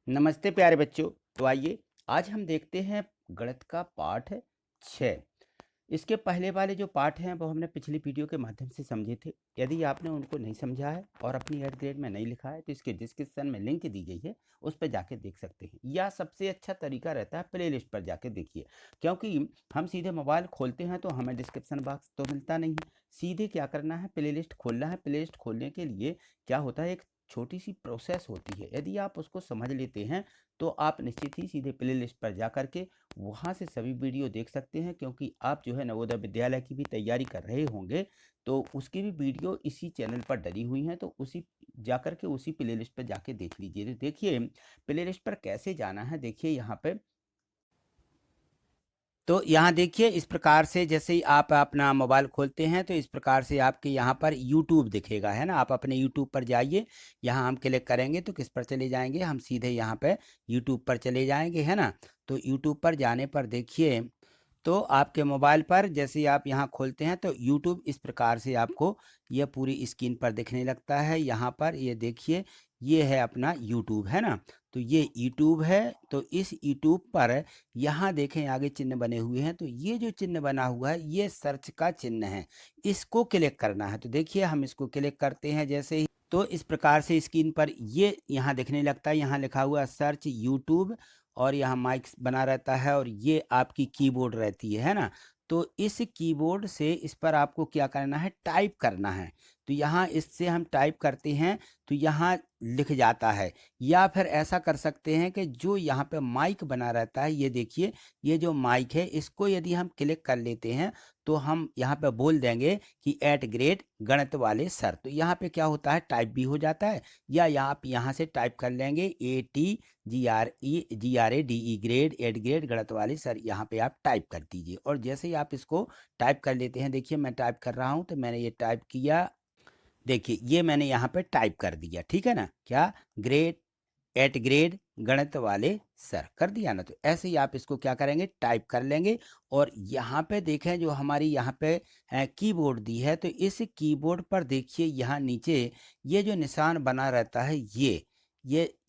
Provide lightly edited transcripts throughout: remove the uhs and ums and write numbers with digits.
नमस्ते प्यारे बच्चों। तो आइए आज हम देखते हैं गणित का पाठ 6। इसके पहले वाले जो पाठ हैं वो हमने पिछली वीडियो के माध्यम से समझे थे। यदि आपने उनको नहीं समझा है और अपनी एट ग्रेड में नहीं लिखा है तो इसके डिस्क्रिप्शन में लिंक दी गई है, उस पर जाके देख सकते हैं। या सबसे अच्छा तरीका रहता है प्ले लिस्ट पर जाके देखिए, क्योंकि हम सीधे मोबाइल खोलते हैं तो हमें डिस्क्रिप्शन बॉक्स तो मिलता नहीं है। सीधे क्या करना है, प्ले लिस्ट खोलना है। प्ले लिस्ट खोलने के लिए क्या होता है, एक छोटी सी प्रोसेस होती है। यदि आप उसको समझ लेते हैं तो आप निश्चित ही सीधे प्ले लिस्ट पर जा करके वहाँ से सभी वीडियो देख सकते हैं, क्योंकि आप जो है नवोदय विद्यालय की भी तैयारी कर रहे होंगे तो उसकी भी वीडियो इसी चैनल पर डली हुई हैं। तो उसी जाकर के उसी प्ले लिस्ट पर जाके देख लीजिए। तो देखिए प्ले लिस्ट पर कैसे जाना है, देखिए यहाँ पे। तो यहाँ देखिए इस प्रकार से जैसे ही आप अपना मोबाइल खोलते हैं तो इस प्रकार से आपके यहाँ पर यूट्यूब दिखेगा, है ना। आप अपने यूट्यूब पर जाइए। यहाँ हम क्लिक करेंगे तो किस पर चले जाएंगे, हम सीधे यहाँ पे यूट्यूब पर चले जाएंगे, है ना। तो यूट्यूब पर जाने पर देखिए तो आपके मोबाइल पर जैसे ही आप यहाँ खोलते हैं तो यूट्यूब इस प्रकार से आपको यह पूरी स्क्रीन पर दिखने लगता है। यहाँ पर ये देखिए, ये है अपना यूट्यूब, है ना। तो ये यूट्यूब है। तो इस यूट्यूब पर यहाँ देखें आगे चिन्ह बने हुए हैं। तो ये जो चिन्ह बना हुआ है ये सर्च का चिन्ह है, इसको क्लिक करना है। तो देखिए हम इसको क्लिक करते हैं जैसे ही, तो इस प्रकार से स्क्रीन पर ये यहाँ दिखने लगता है। यहाँ लिखा हुआ सर्च यूट्यूब और यहाँ माइक बना रहता है और ये आपकी कीबोर्ड रहती है ना। तो इस कीबोर्ड से इस पर आपको क्या करना है, टाइप करना है। तो यहाँ इससे हम टाइप करते हैं तो यहाँ लिख जाता है। या फिर ऐसा कर सकते हैं कि जो यहाँ पे माइक बना रहता है, ये देखिए ये जो माइक है इसको यदि हम क्लिक कर लेते हैं तो हम यहाँ पे बोल देंगे कि एट ग्रेड गणित वाले सर। तो यहाँ पे क्या होता है, टाइप भी हो जाता है। या आप यहाँ से टाइप कर लेंगे ATGRE ग्रेड एट ग्रेड गणित वाले सर, यहाँ पे आप टाइप कर दीजिए। और जैसे ही आप इसको टाइप कर लेते हैं, देखिए मैं टाइप कर रहा हूँ तो मैंने ये टाइप किया। देखिए ये मैंने यहाँ पे टाइप कर दिया, ठीक है ना। क्या, ग्रेड एट ग्रेड गणित वाले सर कर दिया ना। तो ऐसे ही आप इसको क्या करेंगे, टाइप कर लेंगे। और यहाँ पे देखें जो हमारी यहाँ पे कीबोर्ड दी है, तो इस कीबोर्ड पर देखिए यहाँ नीचे ये जो निशान बना रहता है, ये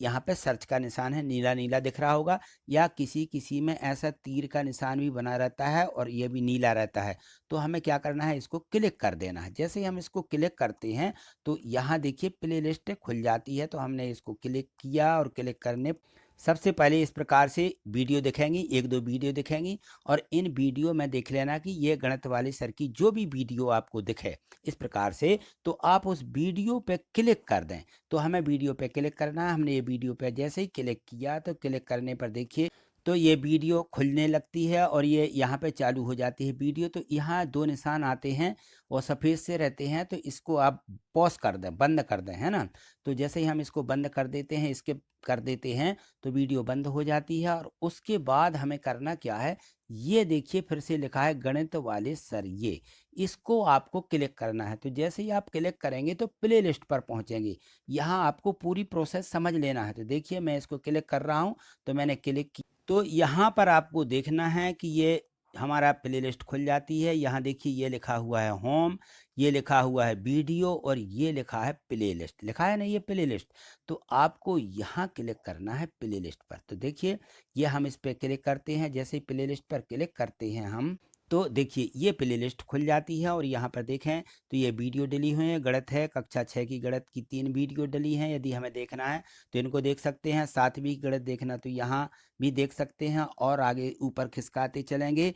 यहाँ पे सर्च का निशान है, नीला नीला दिख रहा होगा। या किसी किसी में ऐसा तीर का निशान भी बना रहता है और ये भी नीला रहता है। तो हमें क्या करना है, इसको क्लिक कर देना है। जैसे ही हम इसको क्लिक करते हैं तो यहाँ देखिए प्ले लिस्ट खुल जाती है। तो हमने इसको क्लिक किया और क्लिक करने सबसे पहले इस प्रकार से वीडियो दिखेंगी, एक दो वीडियो दिखेंगी। और इन वीडियो में देख लेना कि ये गणित वाले सर की जो भी वीडियो आपको दिखे इस प्रकार से, तो आप उस वीडियो पे क्लिक कर दें। तो हमें वीडियो पे क्लिक करना है। हमने ये वीडियो पे जैसे ही क्लिक किया तो क्लिक करने पर देखिए तो ये वीडियो खुलने लगती है और ये यहाँ पे चालू हो जाती है वीडियो। तो यहाँ दो निशान आते हैं और सफ़ेद से रहते हैं, तो इसको आप पॉज कर दें, बंद कर दें, है ना। तो जैसे ही हम इसको बंद कर देते हैं, स्किप कर देते हैं, तो वीडियो बंद हो जाती है। और उसके बाद हमें करना क्या है, ये देखिए फिर से लिखा है गणित वाले सर, ये इसको आपको क्लिक करना है। तो जैसे ही आप क्लिक करेंगे तो प्ले लिस्ट पर पहुंचेंगे। यहाँ आपको पूरी प्रोसेस समझ लेना है। तो देखिए मैं इसको क्लिक कर रहा हूँ, तो मैंने क्लिक किया। तो यहाँ पर आपको देखना है कि ये हमारा प्ले लिस्ट खुल जाती है। यहाँ देखिए ये लिखा हुआ है होम, ये लिखा हुआ है वीडियो और ये लिखा है प्ले लिस्ट, लिखा है ना ये प्ले लिस्ट। तो आपको यहाँ क्लिक करना है प्ले लिस्ट पर। तो देखिए ये हम इस पर क्लिक करते हैं। जैसे ही प्ले लिस्ट पर क्लिक करते हैं हम, तो देखिए ये प्ले लिस्ट खुल जाती है। और यहाँ पर देखें तो ये वीडियो डली हुई है, गणित है कक्षा 6 की गणित की 3 वीडियो डली हैं। यदि हमें देखना है तो इनको देख सकते हैं। 7वीं गणित देखना तो यहाँ भी देख सकते हैं। और आगे ऊपर खिसकाते चलेंगे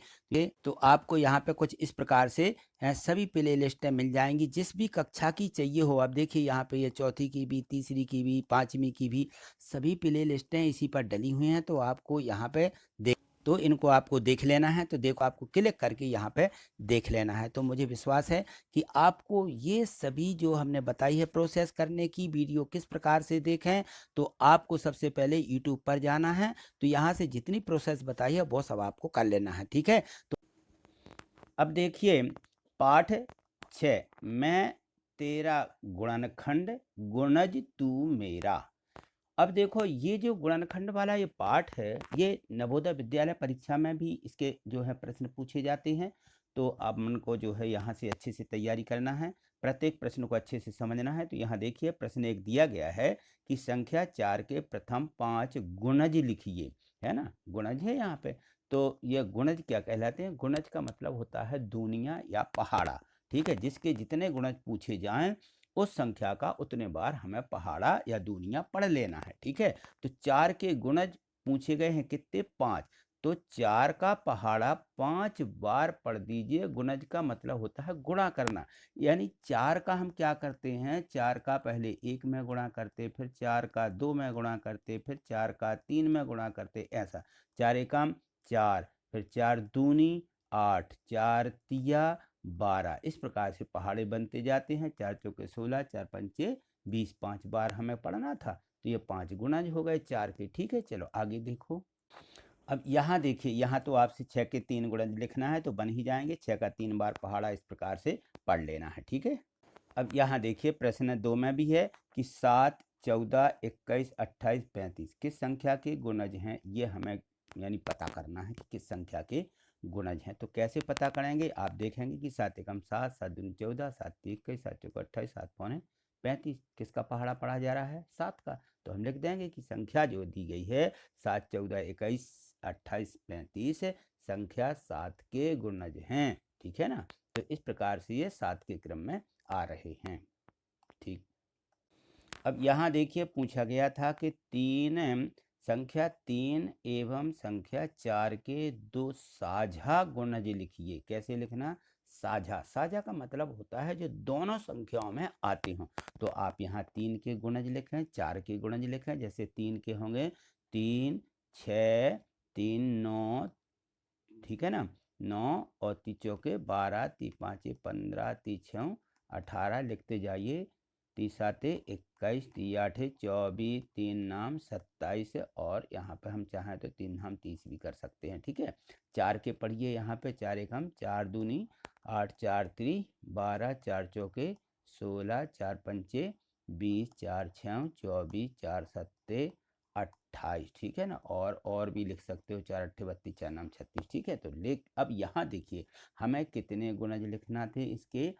तो आपको यहाँ पे कुछ इस प्रकार से सभी प्ले लिस्टें मिल जाएंगी, जिस भी कक्षा की चाहिए हो। अब देखिए यहाँ पे ये चौथी की भी, तीसरी की भी, 5वीं की भी सभी प्ले लिस्टें इसी पर डली हुई हैं। तो आपको यहाँ पे तो इनको आपको देख लेना है। तो देखो आपको क्लिक करके यहाँ पे देख लेना है। तो मुझे विश्वास है कि आपको ये सभी जो हमने बताई है प्रोसेस करने की वीडियो किस प्रकार से देखें। तो आपको सबसे पहले यूट्यूब पर जाना है। तो यहाँ से जितनी प्रोसेस बताई है वो सब आपको कर लेना है, ठीक है। तो अब देखिए पाठ 6, मैं तेरा गुणनखंड गुणज तू मेरा। अब देखो ये जो गुणनखंड वाला ये पाठ है, ये नवोदय विद्यालय परीक्षा में भी इसके जो है प्रश्न पूछे जाते हैं। तो आप मन को जो है यहाँ से अच्छे से तैयारी करना है। प्रत्येक प्रश्न को अच्छे से समझना है। तो यहाँ देखिए प्रश्न एक दिया गया है कि संख्या 4 के प्रथम 5 गुणज लिखिए, है ना, गुणज है यहाँ पे। तो यह गुणज क्या कहलाते हैं? गुणज का मतलब होता है दूनिया या पहाड़ा, ठीक है। जिसके जितने गुणज पूछे जाएं उस संख्या का उतने बार हमें पहाड़ा या दूनिया पढ़ लेना है, ठीक है। तो 4 के गुणज पूछे गए हैं कितने? 5। तो 4 का पहाड़ा 5 बार पढ़ दीजिए। गुणज का मतलब होता है गुणा करना, यानी 4 का हम क्या करते हैं, 4 का पहले 1 में गुणा करते, फिर 4 का 2 में गुणा करते, फिर 4 का 3 में गुणा करते, ऐसा 4 एकम 4, फिर 4 दूनी 8, 4 तिया 12, इस प्रकार से पहाड़े बनते जाते हैं। 4 चौके 16, 4 पंचे 20, 5 बार हमें पढ़ना था। तो ये 5 गुणज हो गए 4 के, ठीक है। चलो आगे देखो। अब यहाँ देखिए, यहाँ तो आपसे 6 के 3 गुणज लिखना है तो बन ही जाएंगे। 6 का 3 बार पहाड़ा इस प्रकार से पढ़ लेना है, ठीक है। अब यहाँ देखिए प्रश्न 2 में भी है कि 7, 14, 21, 28, 35 किस संख्या के गुणज हैं, ये हमें यानी पता करना है कि किस संख्या के गुणज हैं। तो कैसे पता करेंगे? आप देखेंगे कि 7 एकम 7, 7 दूनी 14, 7 तीन 21, 7 चौका 28, 7 पौने 35, किसका पहाड़ा पढ़ा जा रहा है? 7 का। तो हम लिख देंगे कि संख्या जो दी गई है 7, 14, 21, 28, 35 संख्या 7 के गुणज हैं, ठीक है ना। तो इस प्रकार से ये 7 के क्रम में आ रहे हैं, ठीक। अब यहाँ देखिए पूछा गया था कि संख्या 3 एवं संख्या 4 के दो साझा गुणज लिखिए। कैसे लिखना? साझा, साझा का मतलब होता है जो दोनों संख्याओं में आते हों। तो आप यहाँ 3 के गुणज लिखें, 4 के गुणज लिखें। जैसे 3 के होंगे 3, 6, 3, 9, ठीक है ना, 9 और 3 चौके 12, 3 पाँचे 15, 3 छः 18 लिखते जाइए। 3 साते 21, 3 आठे 24, 3 नाम 27 और यहाँ पे हम चाहें तो 3 नाम 30 भी कर सकते हैं, ठीक है। 4 के पढ़िए यहाँ पे 4 एकम 4 दूनी 8, 4 त्री 12, 4 चौके 16, 4 पंचे 20, 4 छः 24, 4 सत्ते 28, ठीक है ना। और भी लिख सकते हो 4 अट्ठे 32, 4 नाम 36, ठीक है। तो अब यहाँ देखिए हमें कितने गुणज लिखना थे? इसके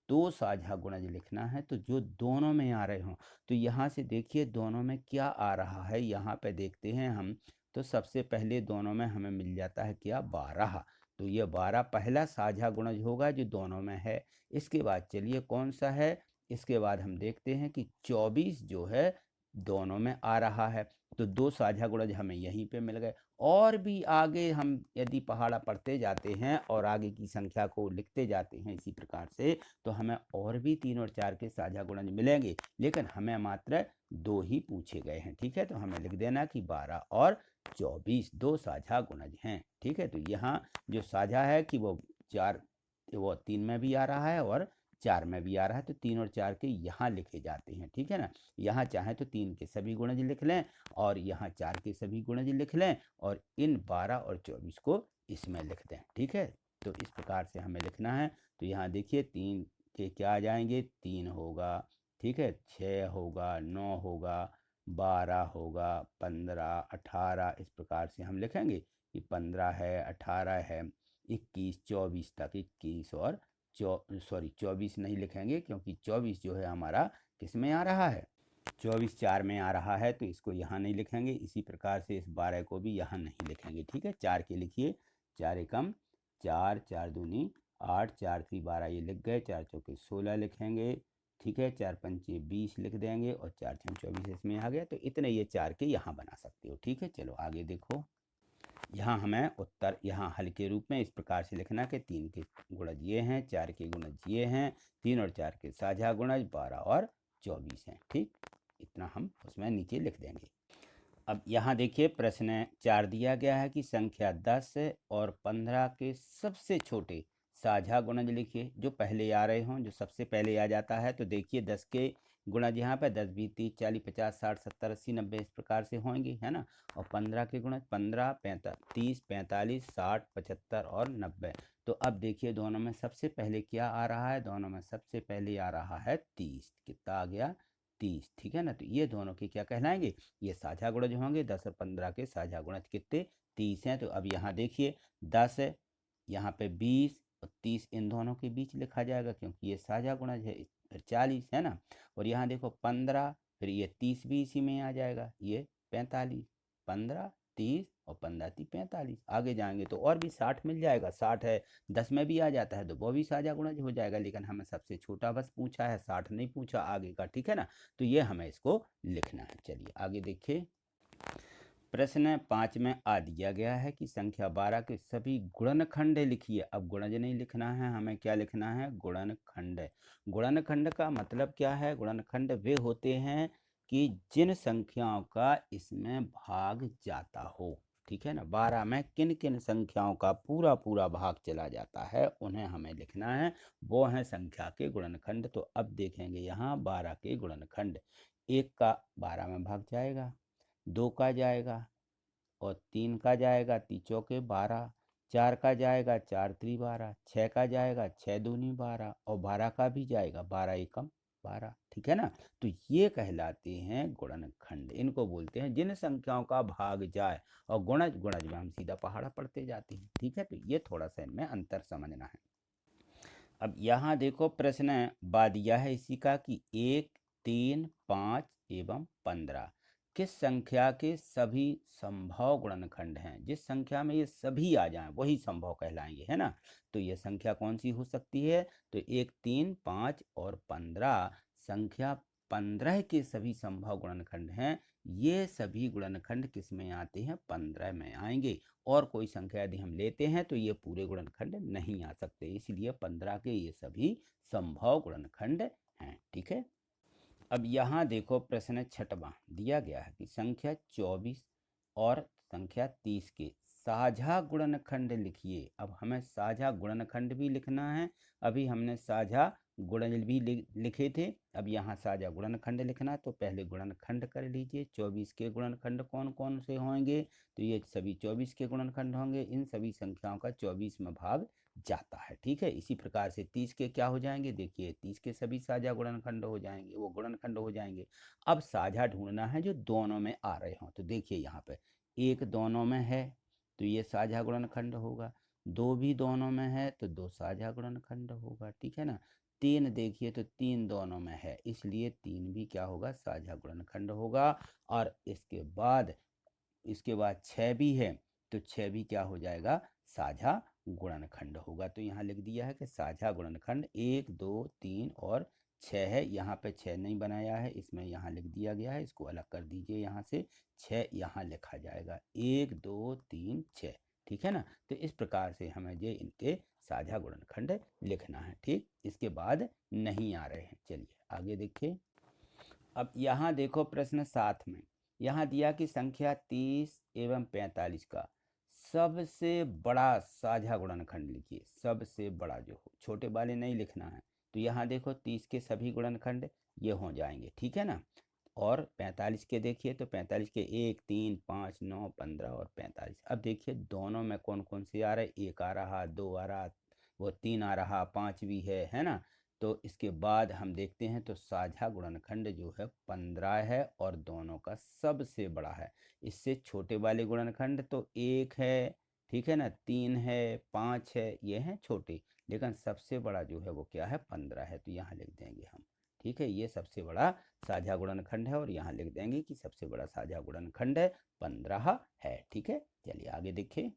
2 साझा गुणज लिखना है, तो जो दोनों में आ रहे हों। तो यहाँ से देखिए दोनों में क्या आ रहा है, यहाँ पे देखते हैं हम। तो सबसे पहले दोनों में हमें मिल जाता है क्या? 12। तो ये 12 पहला साझा गुणज होगा जो दोनों में है। इसके बाद चलिए कौन सा है? इसके बाद हम देखते हैं कि 24 जो है दोनों में आ रहा है। तो 2 साझा गुणज हमें यहीं पे मिल गए। और भी आगे हम यदि पहाड़ा पढ़ते जाते हैं और आगे की संख्या को लिखते जाते हैं इसी प्रकार से, तो हमें और भी 3 और 4 के साझा गुणज मिलेंगे, लेकिन हमें मात्र 2 ही पूछे गए हैं, ठीक है। तो हमें लिख देना कि 12 और 24 2 साझा गुणज हैं, ठीक है। तो यहाँ जो साझा है कि वो 3 में भी आ रहा है और 4 में भी आ रहा है। तो 3 और 4 के यहाँ लिखे जाते हैं, ठीक है ना। यहाँ चाहे तो 3 के सभी गुणज लिख लें और यहाँ 4 के सभी गुणज लिख लें और इन 12 और 24 को इसमें लिख दें, ठीक है। तो इस प्रकार से हमें लिखना है। तो यहाँ देखिए 3 के क्या आ जाएंगे? 3 होगा, ठीक है, 6 होगा, 9 होगा, 12 होगा, 15, 18, इस प्रकार से हम लिखेंगे कि 15 है, 18 है, 21, 24 तक 21 और 24 नहीं लिखेंगे क्योंकि 24 जो है हमारा किस में आ रहा है? 24 4 में आ रहा है, तो इसको यहाँ नहीं लिखेंगे। इसी प्रकार से इस 12 को भी यहाँ नहीं लिखेंगे, ठीक है। 4 के लिखिए, 4 एकम 4, 4 दूनी 8, 4 3 12 ये लिख गए। 4 चौके 16 लिखेंगे, ठीक है। 4 पंचे 20 लिख देंगे और 4 छः 24 इसमें आ गया। तो इतने ये 4 के यहाँ बना सकते हो, ठीक है। चलो आगे देखो। यहाँ हमें उत्तर यहाँ हल के रूप में इस प्रकार से लिखना कि 3 के गुणज ये हैं, 4 के गुणज ये हैं, 3 और 4 के साझा गुणज 12 और 24 हैं, ठीक। इतना हम उसमें नीचे लिख देंगे। अब यहाँ देखिए प्रश्न 4 दिया गया है कि संख्या 10 और 15 के सबसे छोटे साझा गुणज लिखिए। जो पहले आ रहे हों, जो सबसे पहले आ जाता है। तो देखिए 10 के गुणज यहाँ पे 10, 20, 30, 40, 50, 60, 70, 80, 90 इस प्रकार से होंगे, है ना। और 15 के गुणज 15, 30, 45, 60, 75 और 90। तो अब देखिए दोनों में सबसे पहले क्या आ रहा है? दोनों में सबसे पहले आ रहा है 30। कितना आ गया? 30, ठीक है ना। तो ये दोनों के क्या कहलाएंगे? ये साझा गुणज होंगे। 10 और 15 के साझा गुणज कितने? 30 हैं। तो अब यहाँ देखिए 10 यहाँ पे 20, और 30 इन दोनों के बीच लिखा जाएगा क्योंकि ये साझा गुणज है। फिर 40 है ना, और यहाँ देखो 15, फिर ये 30 भी इसी में आ जाएगा, ये 45, 15 30 और 15 30 45। आगे जाएंगे तो और भी 60 मिल जाएगा, 60 है 10 में भी आ जाता है तो वो भी साझा गुणज हो जाएगा, लेकिन हमें सबसे छोटा बस पूछा है, 60 नहीं पूछा आगे का, ठीक है ना। तो ये हमें इसको लिखना है। चलिए आगे देखिए, प्रश्न 5 में आ दिया गया है कि संख्या 12 के सभी गुणनखंड लिखिए। अब गुणज नहीं लिखना है, हमें क्या लिखना है, गुणनखंड। गुणनखंड का मतलब क्या है, गुणनखंड वे होते हैं कि जिन संख्याओं का इसमें भाग जाता हो, ठीक है ना। 12 में किन किन संख्याओं का पूरा पूरा भाग चला जाता है उन्हें हमें लिखना है, वो हैं संख्या के गुणनखंड। तो अब देखेंगे यहाँ 12 के गुणनखंड, 1 का 12 में भाग जाएगा, 2 का जाएगा और 3 का जाएगा, 3 चौके 12, 4 का जाएगा, 4 3 12, 6 का जाएगा, 6 दूनी 12 और 12 का भी जाएगा, 12 एकम 12, ठीक है ना। तो ये कहलाते हैं गुणनखंड, इनको बोलते हैं जिन संख्याओं का भाग जाए। और गुणज, गुणज में हम सीधा पहाड़ा पढ़ते जाते हैं, ठीक है। तो ये थोड़ा सा इनमें अंतर समझना है। अब यहाँ देखो प्रश्न बा दिया है इसी का कि 1 3 5 एवं 15 किस संख्या के सभी संभव गुणनखंड हैं। जिस संख्या में ये सभी आ जाएं वही संभव कहलाएंगे, है ना। तो ये संख्या कौन सी हो सकती है, तो 1 3 5 और 15 संख्या 15 के सभी संभव गुणनखंड हैं। ये सभी गुणनखंड किस में आते हैं, 15 में आएंगे। और कोई संख्या यदि हम लेते हैं तो ये पूरे गुणनखंड नहीं आ सकते, इसलिए 15 के ये सभी संभव गुणनखंड हैं, ठीक है। अब यहाँ देखो प्रश्न 6वां दिया गया है कि संख्या 24 और संख्या 30 के साझा गुणनखंड लिखिए। अब हमें साझा गुणनखंड भी लिखना है, अभी हमने साझा गुणज भी लिखे थे, अब यहाँ साझा गुणनखंड लिखना है। तो पहले गुणनखंड कर लीजिए। 24 के गुणनखंड कौन कौन से होंगे, तो ये सभी 24 के गुणनखंड होंगे, इन सभी संख्याओं का 24 में भाग जाता है, ठीक है। इसी प्रकार से 30 के क्या हो जाएंगे, देखिए 30 के सभी साझा गुणनखंड हो जाएंगे, वो गुणनखंड हो जाएंगे। अब साझा ढूंढना है जो दोनों में आ रहे हों, तो देखिए यहाँ पे 1 दोनों में है तो ये साझा गुणनखंड होगा, 2 भी दोनों में है तो 2 साझा गुणनखंड होगा, ठीक है ना। 3 देखिए तो 3 दोनों में है, इसलिए 3 भी क्या होगा, साझा गुणनखंड होगा। और इसके बाद 6 भी है तो 6 भी क्या हो जाएगा, साझा गुणनखंड होगा। तो यहाँ लिख दिया है कि साझा गुणनखंड 1 2 3 और 6 है। यहाँ पे 6 नहीं बनाया है, इसमें यहाँ लिख दिया गया है, इसको अलग कर दीजिए यहाँ से, 6 यहाँ लिखा जाएगा, 1 2 3 6, ठीक है ना। तो इस प्रकार से हमें ये इनके साझा गुणनखंड लिखना है, ठीक। इसके बाद नहीं आ रहे हैं, चलिए आगे देखिए। अब यहाँ देखो प्रश्न 7 में यहाँ दिया कि संख्या 30 एवं 45 का सबसे बड़ा साझा गुणनखंड लिखिए। सबसे बड़ा जो हो, छोटे वाले नहीं लिखना है। तो यहाँ देखो 30 के सभी गुणनखंड ये हो जाएंगे, ठीक है ना। और 45 के देखिए तो 45 के 1 3 5 9 15 और 45। अब देखिए दोनों में कौन कौन से आ रहे, 1 आ रहा, 2 आ रहा, वो 3 आ रहा, 5 भी है ना। तो इसके बाद हम देखते हैं तो साझा गुणनखंड जो है 15 है और दोनों का सबसे बड़ा है। इससे छोटे वाले गुणनखंड तो 1 है, ठीक है ना, 3 है, 5 है, ये हैं छोटे, लेकिन सबसे बड़ा जो है वो क्या है, 15 है। तो यहाँ लिख देंगे हम, ठीक है, ये सबसे बड़ा साझा गुणनखंड है और यहाँ लिख देंगे कि सबसे बड़ा साझा गुणनखंड 15 है, ठीक है। चलिए आगे देखिए।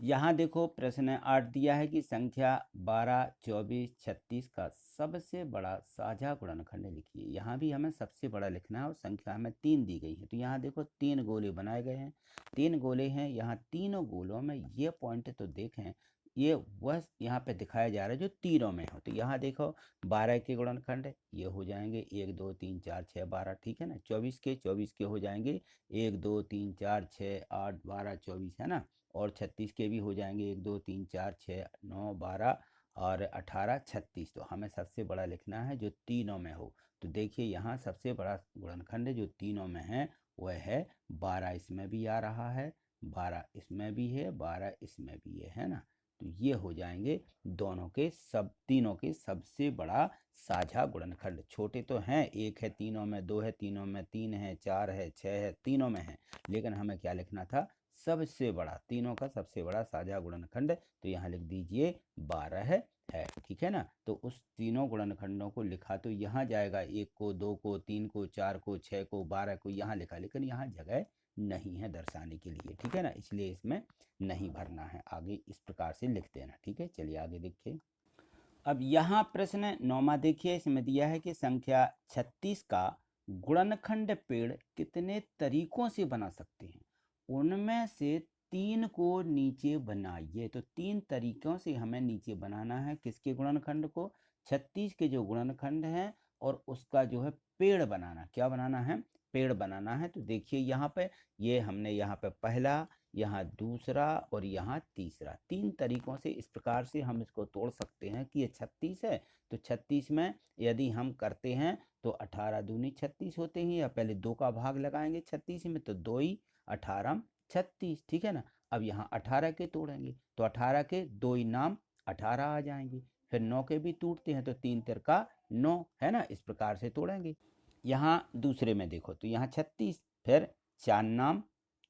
यहाँ देखो प्रश्न 8 दिया है कि संख्या 12 24 36 का सबसे बड़ा साझा गुणनखंड लिखिए। यहाँ भी हमें सबसे बड़ा लिखना है और संख्या हमें 3 दी गई है। तो यहाँ देखो 3 गोले बनाए गए हैं, 3 गोले हैं, यहाँ तीनों गोलों में ये पॉइंट तो देखें, ये वह यहाँ पे दिखाया जा रहा है जो तीनों में हो। तो यहाँ देखो 12 के गुणनखंड ये हो जाएंगे 1 2 3 4 6 12, ठीक है ना। 24 के हो जाएंगे 1 2 3 4 6 8 12 24, है ना। और 36 के भी हो जाएंगे 1 2 3 4 6 9 12 और 18 36। तो हमें सबसे बड़ा लिखना है जो तीनों में हो। तो देखिए यहाँ सबसे बड़ा गुणनखंड जो तीनों में है वह है 12, इसमें भी आ रहा है, 12 इसमें भी है, 12 इसमें भी है ना। तो ये हो जाएंगे दोनों के सब, तीनों के सबसे बड़ा साझा गुणनखंड। छोटे तो हैं, 1 है तीनों में, 2 है तीनों में, 3 है, 4 है, 6 है, तीनों में है, लेकिन हमें क्या लिखना था, सबसे बड़ा, तीनों का सबसे बड़ा साझा गुणनखंड, तो यहाँ लिख दीजिए 12 है, ठीक है ना। तो उस तीनों गुणनखंडों को लिखा तो यहाँ जाएगा, 1 को, 2 को, 3 को, 4 को, 6 को, 12 को यहाँ लिखा, लेकिन यहाँ जगह नहीं है दर्शाने के लिए, ठीक है ना, इसलिए इसमें नहीं भरना है। आगे इस प्रकार से लिख देना, ठीक है। चलिए आगे देखिए। अब यहाँ प्रश्न 9वां देखिए, इसमें दिया है कि संख्या 36 का गुणनखंड पेड़ कितने तरीकों से बना सकते हैं, उनमें से 3 को नीचे बनाइए। तो 3 तरीकों से हमें नीचे बनाना है, किसके गुणनखंड को, 36 के जो गुणनखंड हैं, और उसका जो है पेड़ बनाना, क्या बनाना है, पेड़ बनाना है। तो देखिए यहाँ पे ये हमने यहाँ पे पहला, यहाँ दूसरा और यहाँ तीसरा, 3 तरीकों से इस प्रकार से हम इसको तोड़ सकते हैं कि ये 36 है, तो 36 में यदि हम करते हैं तो 18 दूनी 36 होते हैं, या पहले 2 का भाग लगाएंगे 36 में, तो 2 ही 18 36, ठीक है ना। अब यहाँ 18 के तोड़ेंगे तो 18 के 2 ही नाम 18 आ जाएंगे, फिर 9 के भी टूटते हैं तो 3 तिरका 9, है ना, इस प्रकार से तोड़ेंगे। यहाँ दूसरे में देखो तो यहाँ 36, फिर 4 नाम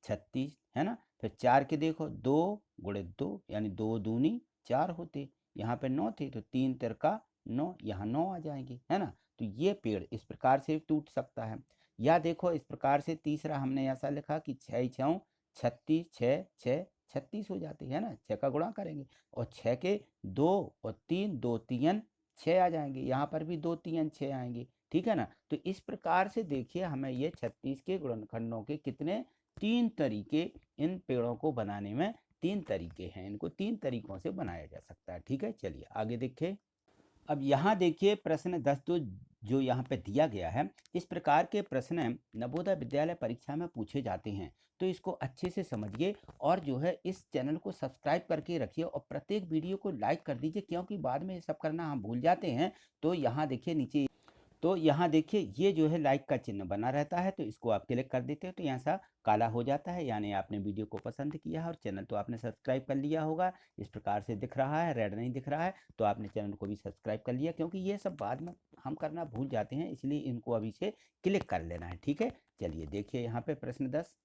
36, है ना, फिर 4 के देखो 2 गुणे 2 यानी 2 दूनी 4 होते, यहाँ पे 9 थे तो 3 तिरका 9, यहाँ 9 आ जाएंगे, है ना। तो ये पेड़ इस प्रकार से टूट सकता है। या देखो इस प्रकार से तीसरा हमने ऐसा लिखा कि 6 6 36, 6 6 36 हो जाते हैं ना, 6 का गुणा करेंगे, और 6 के 2 और 3, 2 3 6 आ जाएंगे, यहाँ पर भी 2 3 6 आएंगे, ठीक है ना। तो इस प्रकार से देखिए हमें ये 36 के गुणनखंडों के कितने 3 तरीके, इन पेड़ों को बनाने में 3 तरीके हैं, इनको 3 तरीकों से बनाया जा सकता है, ठीक है। चलिए आगे देखिए। अब यहाँ देखिए प्रश्न 10 तो जो यहाँ पे दिया गया है, इस प्रकार के प्रश्न नवोदय विद्यालय परीक्षा में पूछे जाते हैं, तो इसको अच्छे से समझिए और जो है इस चैनल को सब्सक्राइब करके रखिए और प्रत्येक वीडियो को लाइक कर दीजिए, क्योंकि बाद में ये सब करना हम भूल जाते हैं। तो यहाँ देखिए नीचे, तो यहाँ देखिए ये जो है लाइक का चिन्ह बना रहता है, तो इसको आप क्लिक कर देते हो तो यहाँ सा काला हो जाता है, यानी आपने वीडियो को पसंद किया है और चैनल तो आपने सब्सक्राइब कर लिया होगा। इस प्रकार से दिख रहा है, रेड नहीं दिख रहा है, तो आपने चैनल को भी सब्सक्राइब कर लिया, क्योंकि ये सब बाद में हम करना भूल जाते हैं, इसलिए इनको अभी से क्लिक कर लेना है, ठीक है। चलिए देखिए यहाँ पे प्रश्न 10,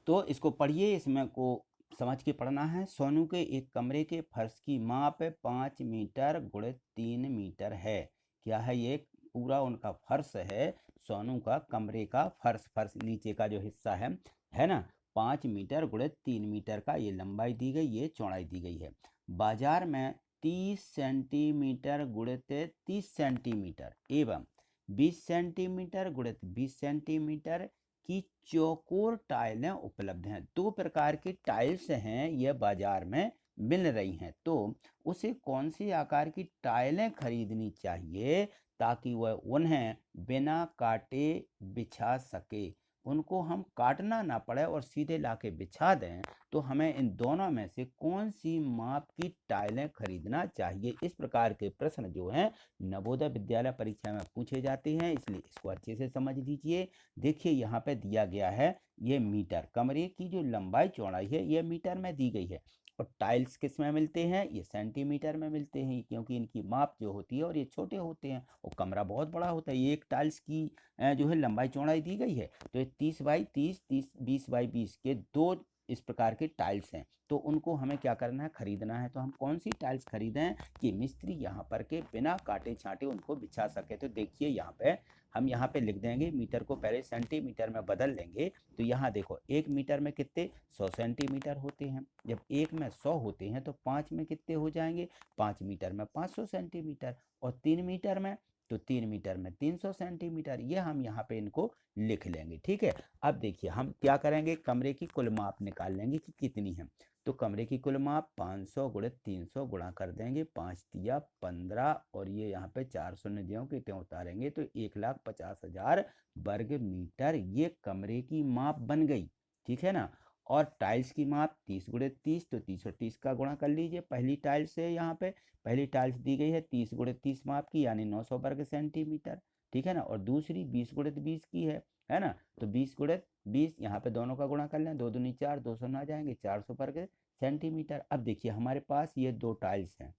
तो इसको पढ़िए, इसमें को समझ के पढ़ना है। सोनू के एक कमरे के फर्श की माप 5 मीटर गुणे 3 मीटर है। क्या है ये, पूरा उनका फर्श है, सोनू का कमरे का फर्श, फर्श नीचे का जो हिस्सा है ना, 5 मीटर गुणे 3 मीटर का ये लंबाई दी गई, ये चौड़ाई दी गई है। बाजार में 30 सेंटीमीटर गुणे 30 सेंटीमीटर एवं 20 सेंटीमीटर गुणे 20 सेंटीमीटर की चौकोर टाइलें उपलब्ध हैं। 2 प्रकार की टाइल्स हैं, ये बाजार में मिल रही हैं, तो उसे कौन सी आकार की टाइलें खरीदनी चाहिए ताकि वह उन्हें बिना काटे बिछा सके, उनको हम काटना ना पड़े और सीधे लाके बिछा दें, तो हमें इन दोनों में से कौन सी माप की टाइलें खरीदना चाहिए। इस प्रकार के प्रश्न जो हैं नवोदय विद्यालय परीक्षा में पूछे जाते हैं, इसलिए इसको अच्छे से समझ लीजिए। देखिए यहाँ पे दिया गया है, ये मीटर, कमरे की जो लंबाई चौड़ाई है ये मीटर में दी गई है, और टाइल्स किस में मिलते हैं, ये सेंटीमीटर में मिलते हैं, क्योंकि इनकी माप जो होती है और ये छोटे होते हैं और कमरा बहुत बड़ा होता है। ये एक टाइल्स की जो है लंबाई चौड़ाई दी गई है, तो ये 30 बाई 30, 30 20 बाई 20 के 2 इस प्रकार के टाइल्स हैं, तो उनको हमें क्या करना है, खरीदना है। तो हम कौन सी टाइल्स खरीदें कि मिस्त्री यहाँ पर के बिना काटे छांटे उनको बिछा सके। तो देखिए यहाँ पे हम यहाँ पे लिख देंगे, मीटर को पहले सेंटीमीटर में बदल लेंगे, तो यहाँ देखो 1 मीटर में कितने 100 सेंटीमीटर होते हैं, जब 1 में 100 होते हैं तो 5 में कितने हो जाएंगे, 5 मीटर में 500 सेंटीमीटर, और 3 मीटर में, तो 3 मीटर में 300 सेंटीमीटर, ये हम यहाँ पे इनको लिख लेंगे, ठीक है। अब देखिए हम क्या करेंगे, कमरे की कुल माप निकाल लेंगे कि कितनी है। तो कमरे की कुल माप 500 गुणे 300 गुणा कर देंगे, 5 तिया 15, और ये यहाँ पे 4 शून्य ज्यों की त्यों उतारेंगे तो 1,50,000 वर्ग मीटर ये कमरे की माप बन गई, ठीक है ना। और टाइल्स की माप 30 गुणे 30, तो 30 और 30 का गुणा कर लीजिए, पहली टाइल्स है, यहाँ पे पहली टाइल्स दी गई है 30 गुणे 30 माप की, यानी 900 वर्ग सेंटीमीटर, ठीक है ना। और दूसरी 20 गुणे 20 की है ना, तो 20 गुणे 20, यहाँ पे दोनों का गुणा कर लें, 2 दूनी 4, 200 आ जाएंगे, 400 वर्ग सेंटीमीटर। अब देखिए हमारे पास ये 2 टाइल्स हैं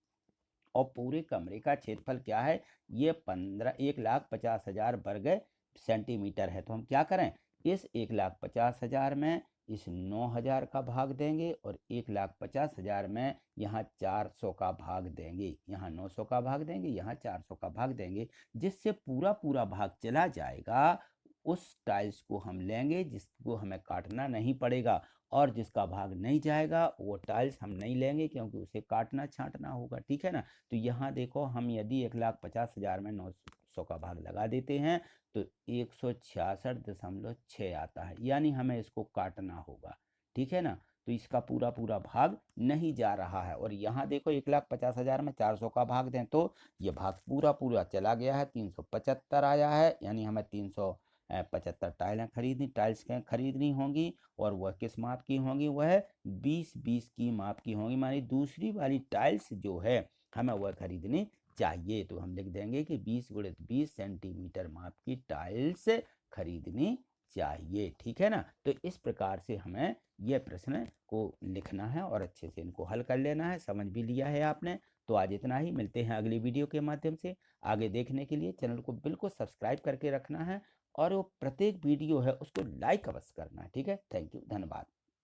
और पूरे कमरे का क्षेत्रफल क्या है, ये 1,50,000 वर्ग सेंटीमीटर है। तो हम क्या करें, इस 1,50,000 में इस 9,000 का भाग देंगे और 1,50,000 में यहाँ 400 का भाग देंगे, यहाँ 900 का भाग देंगे, यहाँ 400 का भाग देंगे, जिससे पूरा पूरा भाग चला जाएगा। उस टाइल्स को हम लेंगे जिसको हमें काटना नहीं पड़ेगा, और जिसका भाग नहीं जाएगा वो टाइल्स हम नहीं लेंगे क्योंकि उसे काटना छांटना होगा। ठीक है ना। तो यहाँ देखो, हम यदि 1,50,000 में 900 का भाग लगा देते हैं तो 166.6 आता है, यानी हमें इसको काटना होगा। ठीक है ना। तो इसका पूरा पूरा भाग नहीं जा रहा है। और यहाँ देखो, 1,50,000 में 400 का भाग दें तो ये भाग पूरा पूरा चला गया है, 375 आया है, यानी हमें 375 टाइल्स खरीदनी होंगी। और वह किस माप की होंगी? वह 20-20 की माप की होंगी, मानी दूसरी वाली टाइल्स जो है हमें वह खरीदनी चाहिए। तो हम लिख देंगे कि 20x20 सेंटीमीटर माप की टाइल्स खरीदनी चाहिए। ठीक है ना। तो इस प्रकार से हमें यह प्रश्न को लिखना है और अच्छे से इनको हल कर लेना है। समझ भी लिया है आपने। तो आज इतना ही, मिलते हैं अगली वीडियो के माध्यम से। आगे देखने के लिए चैनल को बिल्कुल सब्सक्राइब करके रखना है, और वो प्रत्येक वीडियो है उसको लाइक अवश्य करना है। ठीक है। थैंक यू, धन्यवाद।